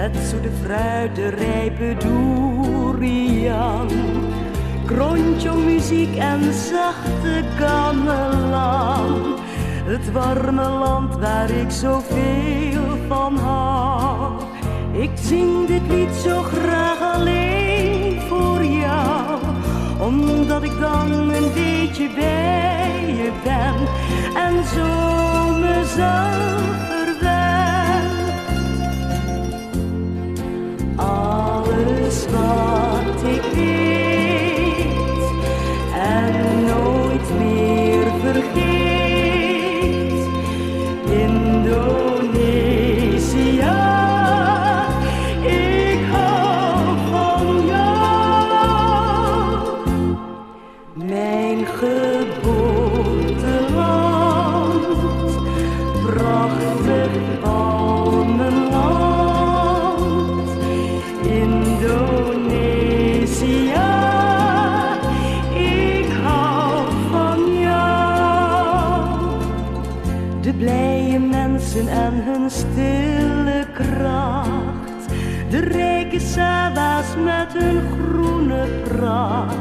Het zoete fruit, de rijpe durian, kronjo-muziek en zachte gamelan. Het warme land waar ik zoveel van hou. Ik zing dit lied zo graag alleen voor jou, omdat ik dan een beetje bij je ben en zo mezelf verwen. Alles wat ik weet en nooit meer vergeet, Indonesië. Mijn geboorteland, prachtig palmenland, Indonesië, ik hou van jou. De blije mensen en hun stille kracht, de rijke sawa's met hun groene pracht,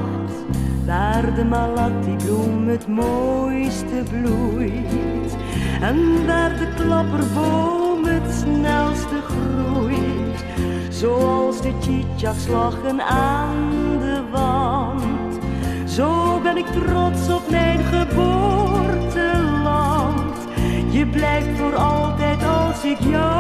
waar de malati-bloem het mooiste bloeit en waar de klapperboom het snelste groeit, zoals de tjitjak-slagen aan de wand. Zo ben ik trots op mijn geboorteland. Je blijft voor altijd als ik jou